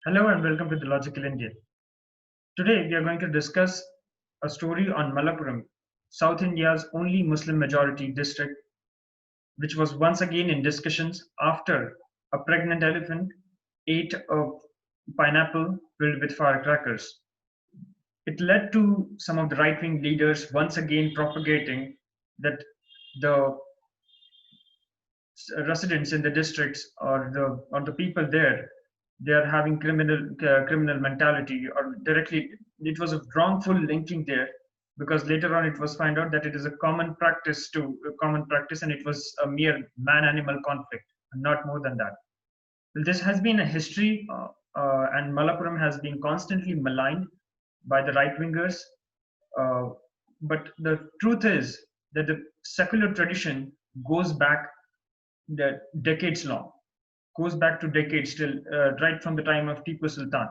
Hello and welcome to the Logical Indian. Today we are going to discuss a story on Malappuram, South India's only Muslim majority district, which was once again in discussions after a pregnant elephant ate a pineapple filled with firecrackers. It led to some of the right wing leaders once again propagating that the residents in the districts or the people there, they are having criminal mentality, or directly it was a wrongful linking there, because later on it was found out that it is a common practice, and it was a mere man animal conflict, not more than that. Well, this has been a history, and Malappuram has been constantly maligned by the right wingers. uh, but the truth is that the secular tradition goes back the decades long, goes back to decades till right from the time of Tipu Sultan.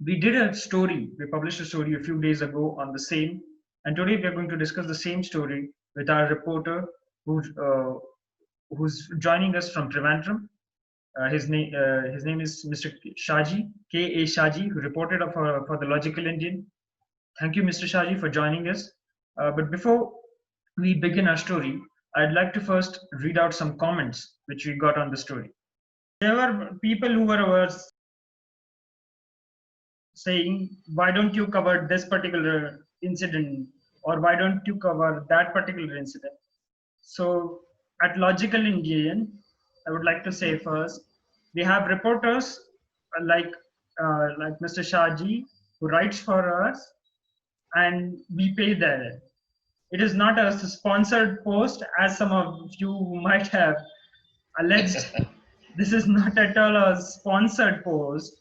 We did a story, we published a story a few days ago on the same, and today we are going to discuss the same story with our reporter who's joining us from Trivandrum. His name is Mr. Shaji, K.A. Shaji, who reported for the Logical Indian. Thank you, Mr. Shaji, for joining us. But before we begin our story, I'd like to first read out some comments which we got on the story. There were people who were saying, why don't you cover this particular incident, or why don't you cover that particular incident? So at Logical Indian, I would like to say first, we have reporters like Mr. Shaji, who writes for us, and we pay them. It is not a sponsored post, as some of you might have alleged. This is not at all a sponsored post.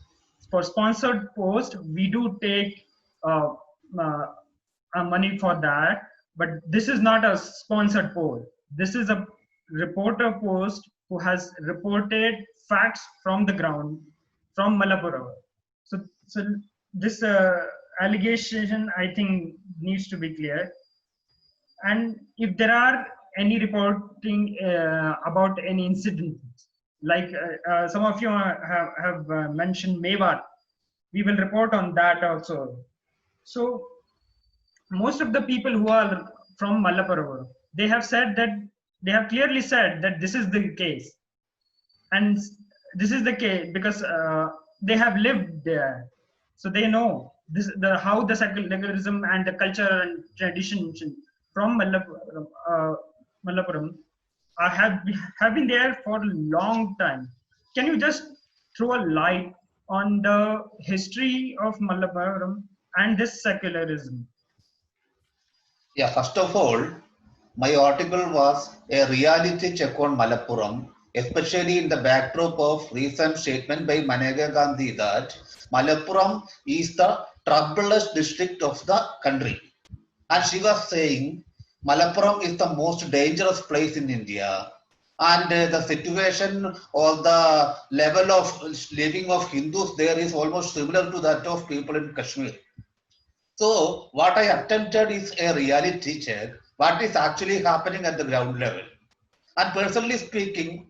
For sponsored post, we do take uh, uh, money for that, but this is not a sponsored post. This is a reporter post who has reported facts from the ground from Malappuram. So this allegation, I think, needs to be clear. And if there are any reporting about any incidents, like some of you have mentioned Mewar, we will report on that also. So most of the people who are from Malappuram, they have said that, they have clearly said that this is the case, and this is the case because they have lived there, so they know this the how the secularism and the culture and tradition from Malappuram have been there for a long time. Can you just throw a light on the history of Malappuram and this secularism? Yeah, first of all, my article was a reality check on Malappuram, especially in the backdrop of recent statement by Maneka Gandhi that Malappuram is the troublous district of the country. And she was saying Malappuram is the most dangerous place in India. And the situation or the level of living of Hindus there is almost similar to that of people in Kashmir. So what I attempted is a reality check, what is actually happening at the ground level. And personally speaking,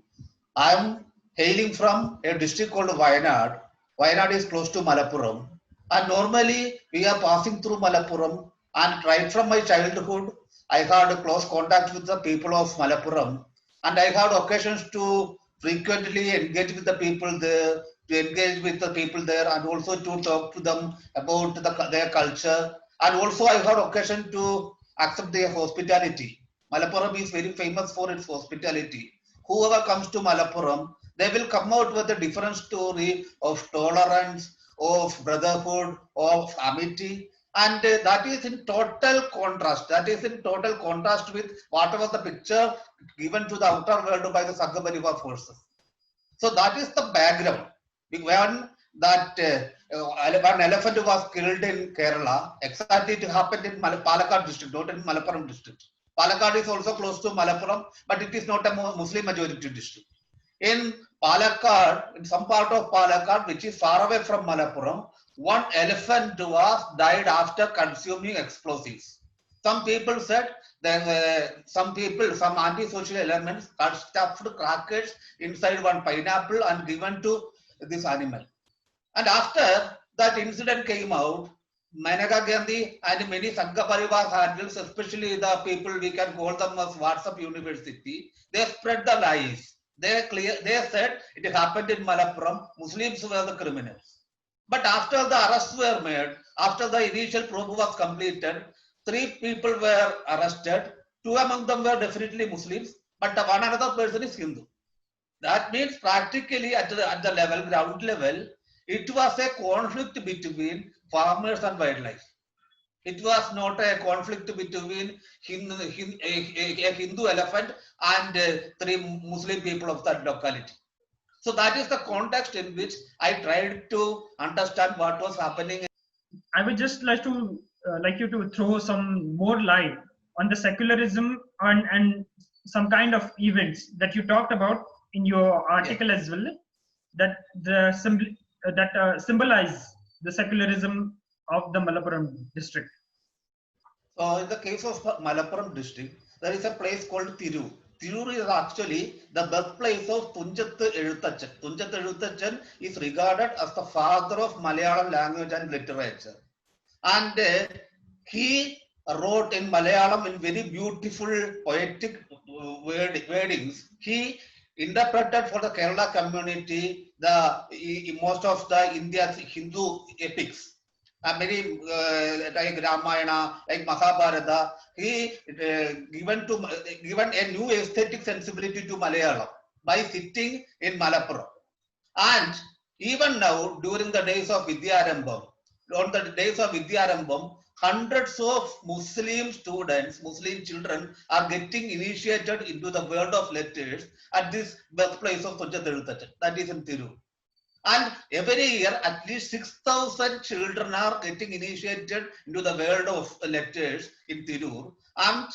I am hailing from a district called Wayanad. Wayanad is close to Malappuram. And normally we are passing through Malappuram, and right from my childhood, I had a close contact with the people of Malappuram, and I had occasions to frequently engage with the people there, to engage with the people there, and also to talk to them about their culture. And also I had occasion to accept their hospitality. Malappuram is very famous for its hospitality. Whoever comes to Malappuram, they will come out with a different story of tolerance, of brotherhood, of amity, and that is in total contrast. That is in total contrast with whatever the picture given to the outer world by the Sangha Parivar forces. So that is the background. When that one elephant was killed in Kerala, exactly it happened in Palakkad district, not in Malappuram district. Palakkad is also close to Malappuram, but it is not a Muslim majority district. In Palakkad, in some part of Palakkad, which is far away from Malappuram, one elephant was died after consuming explosives. Some people said that some anti-social elements had stuffed crackers inside one pineapple and given to this animal. And after that incident came out, Maneka Gandhi and many Sangha Parivar handles, especially the people we can call them as WhatsApp University, they spread the lies. They said it happened in Malappuram, Muslims were the criminals. But after the arrests were made, after the initial probe was completed, 3 people were arrested. 2 among them were definitely Muslims, but one another person is Hindu. That means practically at the level, ground level, it was a conflict between farmers and wildlife. It was not a conflict between a Hindu elephant and 3 Muslim people of that locality. So that is the context in which I tried to understand what was happening. I would just like you to throw some more light on the secularism and some kind of events that you talked about in your article as well, that symbolize the secularism of the Malappuram district. So in the case of Malappuram district, there is a place called Thiru. Thiru is actually the birthplace of Tunjathu Ezhuthachan. Tunjathu Ezhuthachan is regarded as the father of Malayalam language and literature. And he wrote in Malayalam in very beautiful poetic wordings. He interpreted for the Kerala community most of the India's Hindu epics. Many like Ramayana, like Mahabharata, he given a new aesthetic sensibility to Malayalam by sitting in Malappuram. And even now, during the days of Vidyarambam, on the days of Vidyarambam, hundreds of Muslim students, Muslim children are getting initiated into the world of letters at this birthplace of Tunjathu Ezhuthachan, that is in Thiru. And every year, at least 6,000 children are getting initiated into the world of letters in Tirur. And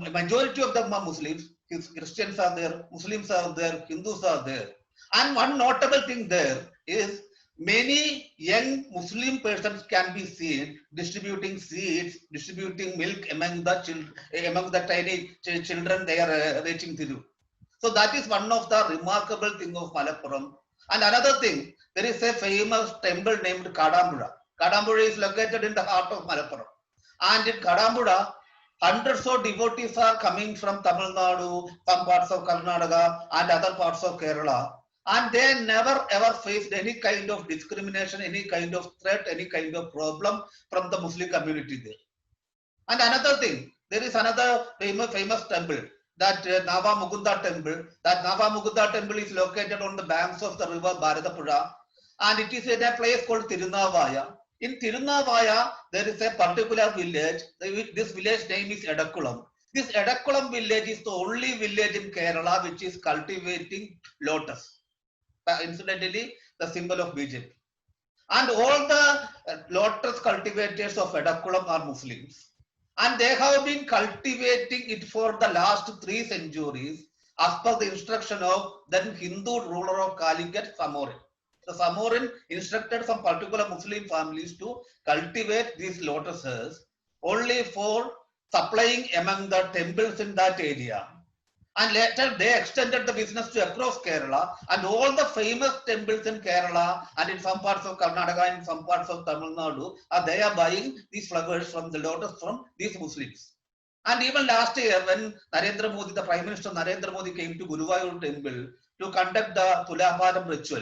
a majority of them are Muslims. Christians are there, Muslims are there, Hindus are there. And one notable thing there is many young Muslim persons can be seen distributing seeds, distributing milk among the tiny children they are reaching Tirur. So that is one of the remarkable thing of Malappuram. And another thing, there is a famous temple named Kadambura. Kadambura is located in the heart of Malappuram. And in Kadambura, hundreds of devotees are coming from Tamil Nadu, some parts of Karnataka, and other parts of Kerala. And they never ever faced any kind of discrimination, any kind of threat, any kind of problem from the Muslim community there. And another thing, there is another famous temple, that Nava Mukunda temple. That Nava Mukunda temple is located on the banks of the river Bharatapuzha, and it is in a place called Tirunavaya. In Tirunavaya, there is a particular village. This village name is Edakulam. This Edakulam village is the only village in Kerala which is cultivating lotus. Incidentally, the symbol of BJP. And all the lotus cultivators of Edakulam are Muslims. And they have been cultivating it for the last 3 centuries as per the instruction of then Hindu ruler of Calicut, Samorin. So Samorin instructed some particular Muslim families to cultivate these lotuses only for supplying among the temples in that area. And later they extended the business to across Kerala, and all the famous temples in Kerala and in some parts of Karnataka and some parts of Tamil Nadu they are buying these flowers from the lotus from these Muslims. And even last year when Narendra Modi, the Prime Minister Narendra Modi came to Guruvayur temple to conduct the Tulabharam ritual,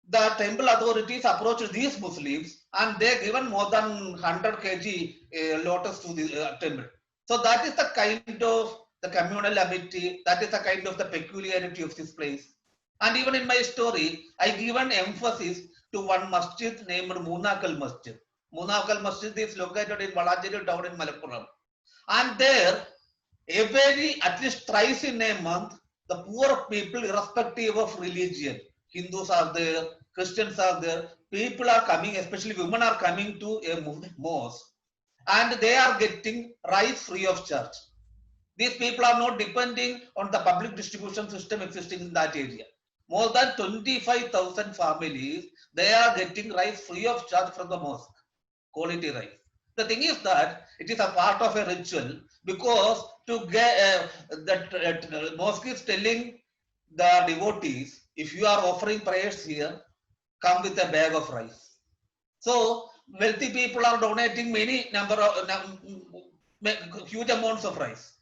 the temple authorities approached these Muslims and they given more than 100 kg lotus to the temple. So that is the kind of the communal amity, that is the kind of the peculiarity of this place. And even in my story, I given emphasis to one masjid named Munakal Masjid. Munakal Masjid is located in Valajiri town in Malappuram. And there, at least thrice in a month, the poor people, irrespective of religion, Hindus are there, Christians are there, people are coming, especially women are coming to a mosque, and they are getting rice free of charge. These people are not depending on the public distribution system existing in that area. More than 25,000 families, they are getting rice free of charge from the mosque, quality rice. The thing is that it is a part of a ritual, because to get that mosque is telling the devotees, if you are offering prayers here, come with a bag of rice. So wealthy people are donating many number of huge amounts of rice,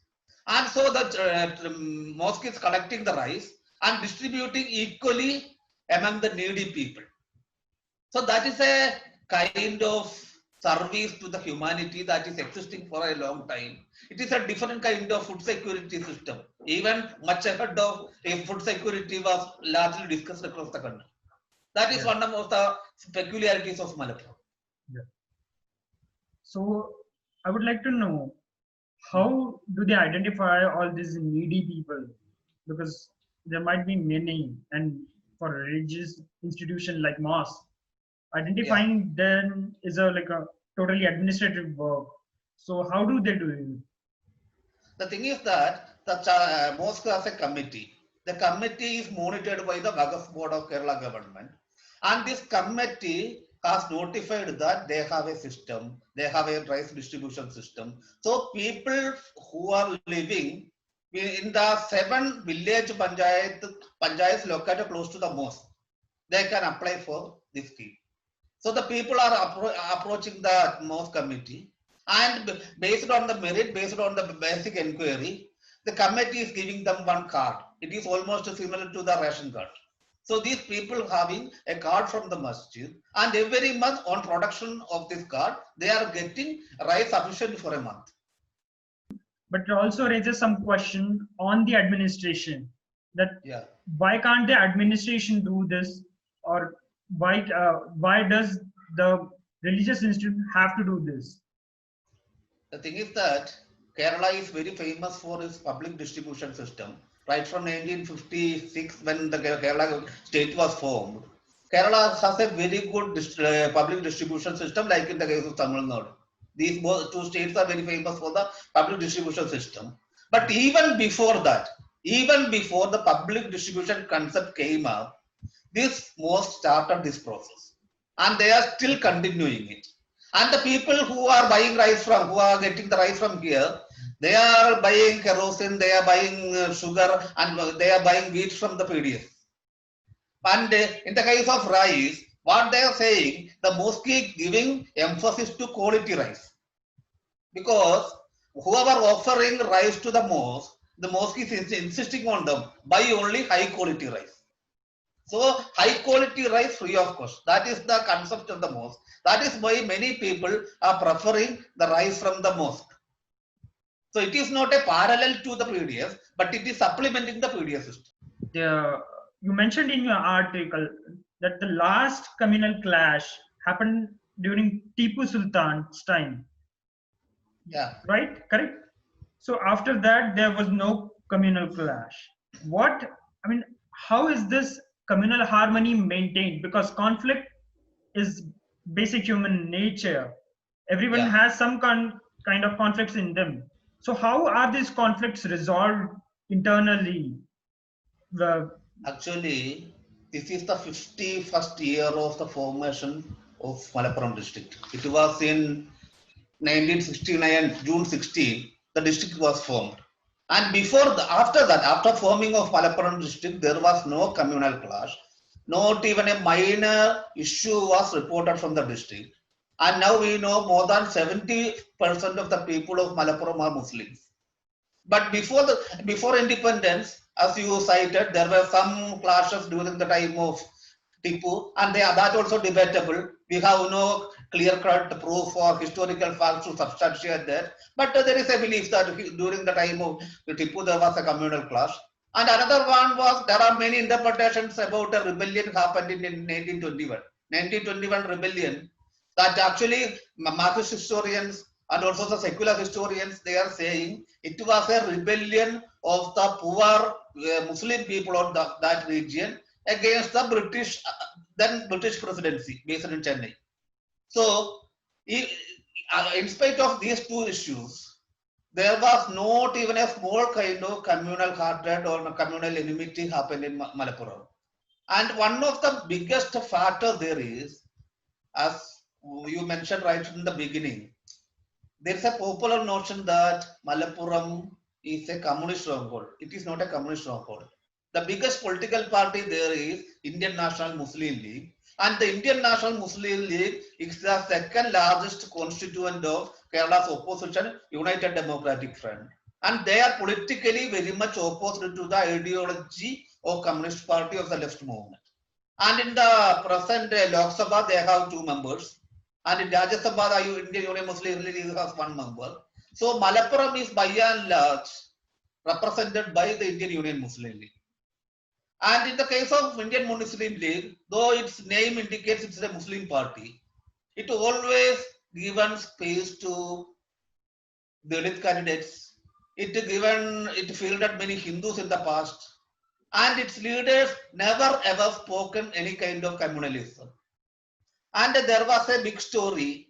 and so the mosque is collecting the rice and distributing equally among the needy people. So that is a kind of service to the humanity that is existing for a long time. It is a different kind of food security system, even much ahead of if food security was largely discussed across the country. That is one of the peculiarities of Malappuram. Yeah. So I would like to know, how do they identify all these needy people? Because there might be many, and for a religious institution like mosque, identifying them is a totally administrative work. So how do they do it? The thing is that the mosque has a committee. The committee is monitored by the Waqf Board of Kerala government, and this committee has notified that they have a system, they have a rice distribution system. So people who are living in the 7 village panchayats located close to the mosque, they can apply for this scheme. So the people are approaching the mosque committee, and based on the merit, based on the basic inquiry, the committee is giving them one card. It is almost similar to the ration card. So these people having a card from the masjid, and every month on production of this card, they are getting rice sufficient for a month. But it also raises some question on the administration, that why can't the administration do this, or why does the religious institute have to do this? The thing is that Kerala is very famous for its public distribution system. Right from 1956, when the Kerala state was formed, Kerala has a very good public distribution system, like in the case of Tamil Nadu. These two states are very famous for the public distribution system. But even before that, even before the public distribution concept came up, this mosque started this process, and they are still continuing it. And the people who are buying rice from, who are getting the rice from here, they are buying kerosene, they are buying sugar, and they are buying wheat from the PDS. And in the case of rice, what they are saying, the mosque is giving emphasis to quality rice. Because whoever offering rice to the mosque is insisting on them, buy only high quality rice. So high quality rice free of cost. That is the concept of the mosque. That is why many people are preferring the rice from the mosque. So it is not a parallel to the PDS, but it is supplementing the PDS system. You mentioned in your article that the last communal clash happened during Tipu Sultan's time. Yeah. Right? Correct? So after that, there was no communal clash. How is this communal harmony maintained? Because conflict is basic human nature. Everyone has some kind of conflicts in them. So how are these conflicts resolved internally? Actually, this is the 51st year of the formation of Malappuram district. It was in 1969, June 16, the district was formed. And after forming of Malappuram district, there was no communal clash. Not even a minor issue was reported from the district. And now we know more than 70% of the people of Malappuram are Muslims. But before independence, as you cited, there were some clashes during the time of Tipu, and that also debatable. We have no clear-cut proof or historical facts to substantiate that. But there is a belief that during the time of Tipu, there was a communal clash. And another one was, there are many interpretations about a rebellion happened in 1921. 1921 rebellion, that actually Marxist historians and also the secular historians, they are saying it was a rebellion of the poor Muslim people of that region against the then British presidency based in Chennai. So, in spite of these two issues, there was not even a small kind of communal hatred or communal enmity happened in Malappuram. And one of the biggest factors there is, as you mentioned right from the beginning, there is a popular notion that Malappuram is a communist stronghold. It is not a communist stronghold. The biggest political party there is Indian National Muslim League. And the Indian National Muslim League is the second largest constituent of Kerala's opposition, United Democratic Front. And they are politically very much opposed to the ideology of Communist Party of the left movement. And in the present Lok Sabha, they have 2 members. And in Rajya Sabha, the Indian Union Muslim League has 1 member. So Malappuram is by and large represented by the Indian Union Muslim League. And in the case of Indian Muslim League, though its name indicates it's a Muslim party, it always given space to Dalit candidates. It fielded many Hindus in the past, and its leaders never ever spoken any kind of communalism. And there was a big story.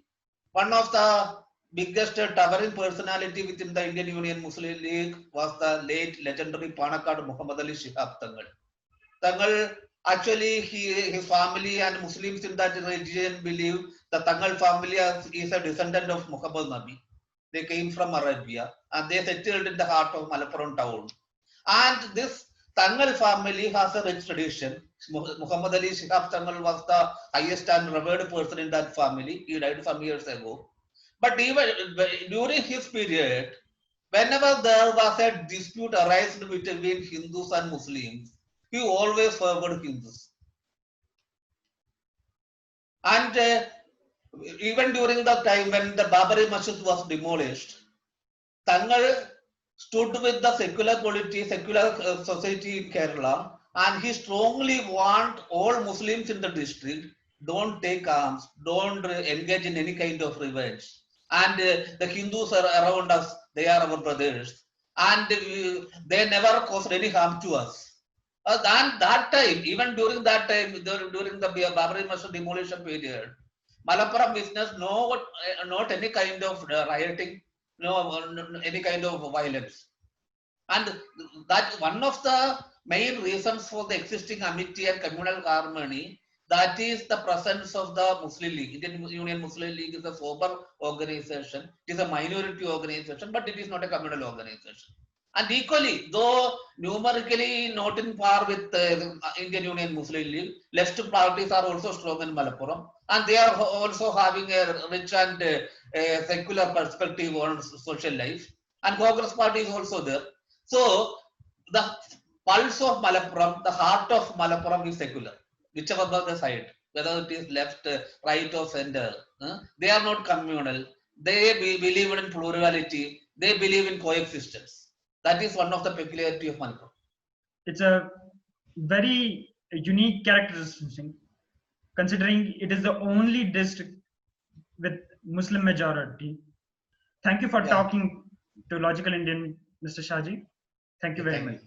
One of the biggest towering personality within the Indian Union Muslim League was the late legendary Panakkad Muhammad Ali Shihab Tangal. Tangal, actually, his family and Muslims in that region believe the Tangal family is a descendant of Muhammad Nabi. They came from Arabia and they settled in the heart of Malappuram town. And this Tangal family has a rich tradition. Muhammad Ali Shihab Tangal was the highest and revered person in that family. He died some years ago. But even during his period, whenever there was a dispute arising between Hindus and Muslims, he always favored Hindus. And even during the time when the Babari Masjid was demolished, Tangal stood with the secular society in Kerala, and he strongly warned all Muslims in the district, don't take arms, don't engage in any kind of revenge. And the Hindus are around us, they are our brothers. And they never caused any harm to us. And that time, even during that time, during the Babari Masjid demolition period, Malappuram witnessed not any kind of rioting, any kind of violence. And that one of the main reasons for the existing amity and communal harmony, that is the presence of the Muslim League. Indian Union Muslim League is a sober organization. It is a minority organization, but it is not a communal organization. And equally, though numerically not in par with Indian Union Muslim League, left parties are also strong in Malappuram, and they are also having a rich and secular perspective on social life. And Congress party is also there. So the pulse of Malappuram, the heart of Malappuram is secular, whichever the side, whether it is left, right, or center. They are not communal. They believe in plurality. They believe in coexistence. That is one of the peculiarity of Malappuram. It's a very unique characteristic, considering it is the only district with Muslim majority. Thank you for talking to Logical Indian, Mr. Shaji. Thank you very much.